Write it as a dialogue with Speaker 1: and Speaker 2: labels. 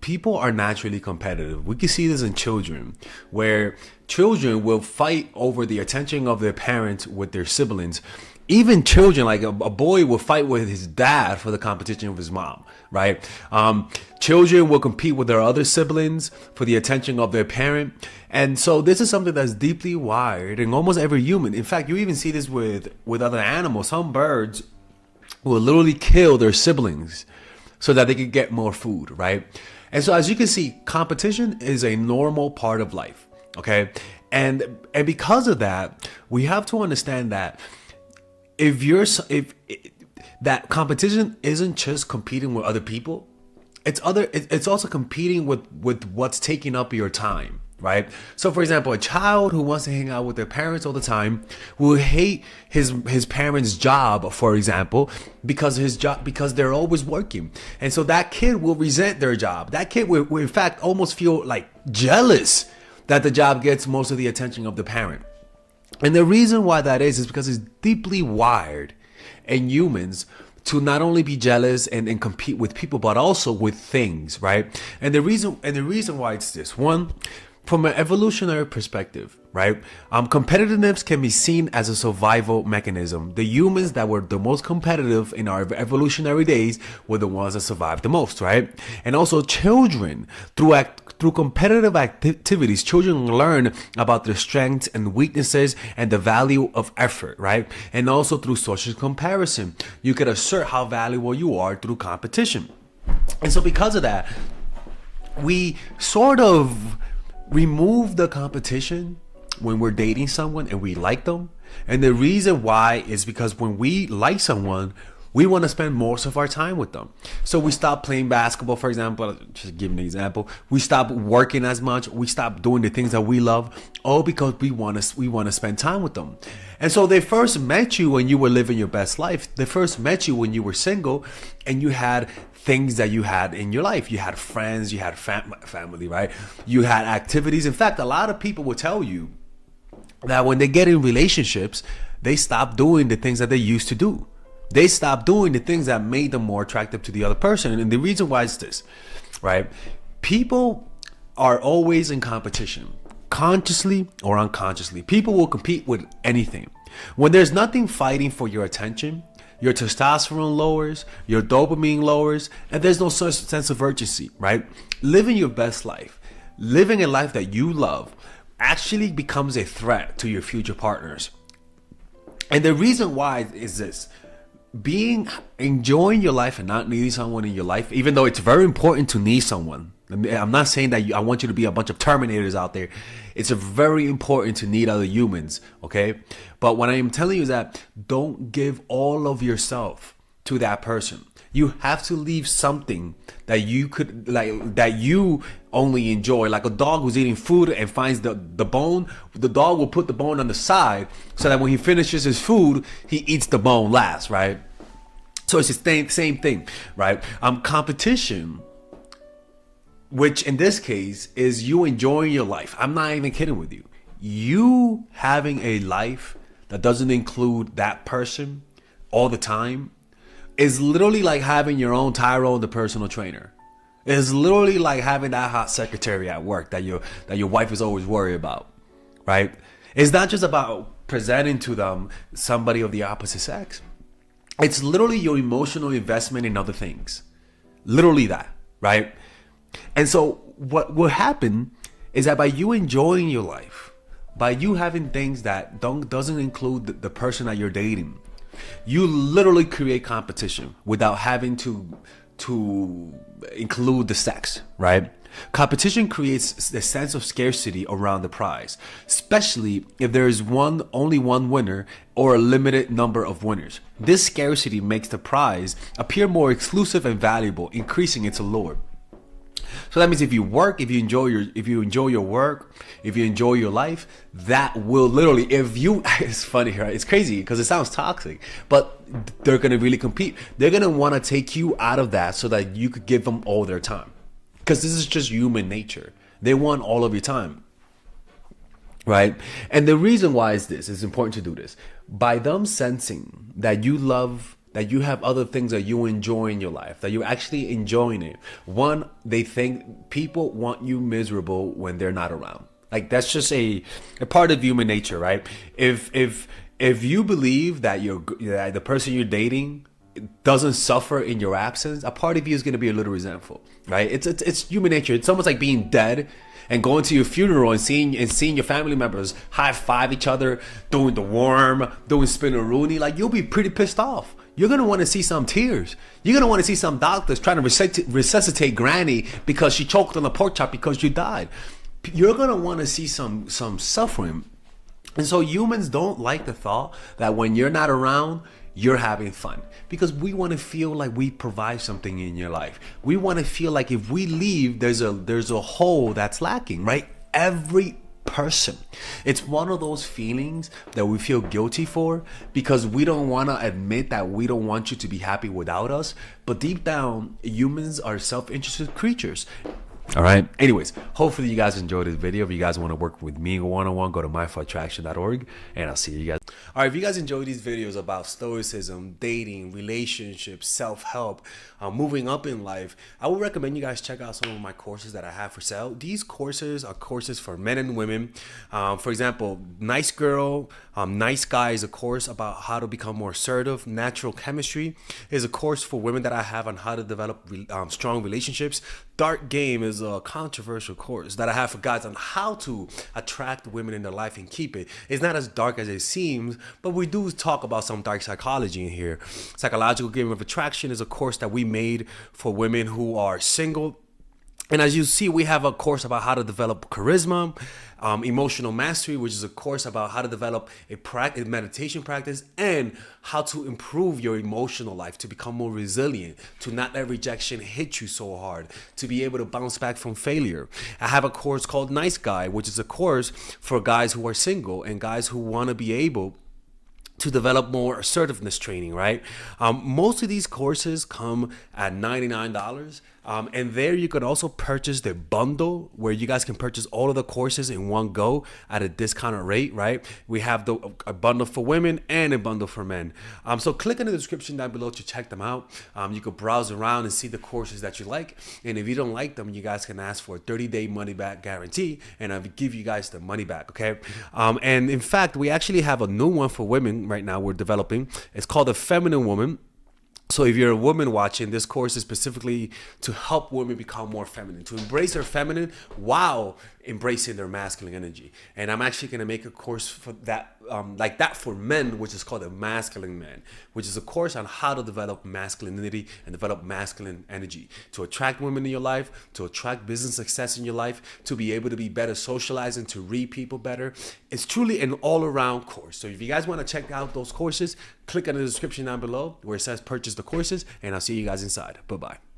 Speaker 1: people are naturally competitive. We can see this in children, where children will fight over the attention of their parents with their siblings. Even children, like a boy will fight with his dad for the competition of his mom, right? Children will compete with their other siblings for the attention of their parent. And so this is something that's deeply wired in almost every human. In fact, you even see this with other animals. Some birds will literally kill their siblings so that they can get more food, right? And so as you can see, competition is a normal part of life, okay? And because of that, we have to understand that if that competition isn't just competing with other people, it's also competing with what's taking up your time, right? So for example, a child who wants to hang out with their parents all the time will hate his parents' job, for example, because they're always working. And so that kid will resent their job. That kid will in fact almost feel like jealous that the job gets most of the attention of the parent. And the reason why that is because it's deeply wired in humans to not only be jealous and compete with people, but also with things, right? And the reason why it's this: one, from an evolutionary perspective, right? Competitiveness can be seen as a survival mechanism. The humans that were the most competitive in our evolutionary days were the ones that survived the most, right? And also children, through competitive activities, children learn about their strengths and weaknesses and the value of effort, right? And also through social comparison, you can assert how valuable you are through competition. And so because of that, we sort of remove the competition when we're dating someone and we like them. And the reason why is because when we like someone, we want to spend most of our time with them. So we stop playing basketball, for example, just give an example. We stop working as much. We stop doing the things that we love, all because we want to spend time with them. And so they first met you when you were living your best life. They first met you when you were single and you had things that you had in your life. You had friends, you had family, right? You had activities. In fact, a lot of people will tell you that when they get in relationships, they stop doing the things that they used to do. They stop doing the things that made them more attractive to the other person. And the reason why is this, right? People are always in competition, consciously or unconsciously. People will compete with anything. When there's nothing fighting for your attention, your testosterone lowers, your dopamine lowers, and there's no such sense of urgency, right? Living your best life, living a life that you love, actually becomes a threat to your future partners. And the reason why is this: enjoying your life and not needing someone in your life, even though it's very important to need someone. I'm not saying that I want you to be a bunch of Terminators out there. It's very important to need other humans, okay? But what I am telling you is that don't give all of yourself to that person. You have to leave something that you could, like, that you only enjoy. Like a dog who's eating food and finds the bone, the dog will put the bone on the side so that when he finishes his food, he eats the bone last, right? So it's the same thing, right? Competition, which in this case is you enjoying your life. I'm not even kidding with you. You having a life that doesn't include that person all the time is literally like having your own Tyrone, the personal trainer. It's literally like having that hot secretary at work that your wife is always worried about, right? It's not just about presenting to them somebody of the opposite sex. It's literally your emotional investment in other things. Literally that, right? And so what will happen is that by you enjoying your life, by you having things that doesn't include the person that you're dating, you literally create competition without having to include the sex, right? Competition creates the sense of scarcity around the prize, especially if there is only one winner or a limited number of winners. This scarcity makes the prize appear more exclusive and valuable, increasing its allure. So that means if you work, if you enjoy your work, if you enjoy your life, that will literally, it's funny, right? It's crazy because it sounds toxic, but they're going to really compete. They're going to want to take you out of that so that you could give them all their time. Because this is just human nature. They want all of your time, right? And the reason why is this, it's important to do this. By them sensing that you love that you have other things that you enjoy in your life, that you're actually enjoying it. One, they think people want you miserable when they're not around. Like that's just a part of human nature, right? If you believe that that the person you're dating doesn't suffer in your absence, a part of you is going to be a little resentful, right? It's human nature. It's almost like being dead and going to your funeral and seeing your family members high five each other, doing the worm, doing spin-a-rooney. Like you'll be pretty pissed off. You're gonna want to see some tears. You're gonna want to see some doctors trying to resuscitate Granny because she choked on the pork chop because you died. You're gonna want to see some suffering. And so humans don't like the thought that when you're not around, you're having fun, because we want to feel like we provide something in your life. We want to feel like if we leave, there's a hole that's lacking, right? Every person, it's one of those feelings that we feel guilty for because we don't want to admit that we don't want you to be happy without us. But deep down, humans are self-interested creatures. All right. Anyways, hopefully you guys enjoyed this video. If you guys want to work with me one-on-one, go to mindfulattraction.org, and I'll see you guys. All right. If you guys enjoy these videos about stoicism, dating, relationships, self-help, moving up in life, I would recommend you guys check out some of my courses that I have for sale. These courses are courses for men and women. For example, Nice Girl, Nice Guy is a course about how to become more assertive. Natural Chemistry is a course for women that I have on how to develop strong relationships. Dark Game is a controversial course that I have for guys on how to attract women in their life and keep it. It's not as dark as it seems, but we do talk about some dark psychology in here. Psychological Game of Attraction is a course that we made for women who are single. And as you see, we have a course about how to develop charisma. Emotional Mastery, which is a course about how to develop a meditation practice and how to improve your emotional life, to become more resilient, to not let rejection hit you so hard, to be able to bounce back from failure. I have a course called Nice Guy, which is a course for guys who are single and guys who want to be able to develop more assertiveness training, right? Most of these courses come at $99. And there you could also purchase the bundle where you guys can purchase all of the courses in one go at a discounted rate, right? We have a bundle for women and a bundle for men. So click in the description down below to check them out. You could browse around and see the courses that you like. And if you don't like them, you guys can ask for a 30-day money-back guarantee, and I'll give you guys the money back, okay? And in fact, we actually have a new one for women right now we're developing. It's called The Feminine Woman. So if you're a woman watching, this course is specifically to help women become more feminine, to embrace their feminine while embracing their masculine energy. And I'm actually going to make a course for that, like that for men, which is called the Masculine Man, which is a course on how to develop masculinity and develop masculine energy, to attract women in your life, to attract business success in your life, to be able to be better socializing, to read people better. It's truly an all-around course. So if you guys want to check out those courses, click on the description down below where it says purchase the courses, and I'll see you guys inside. Bye-bye.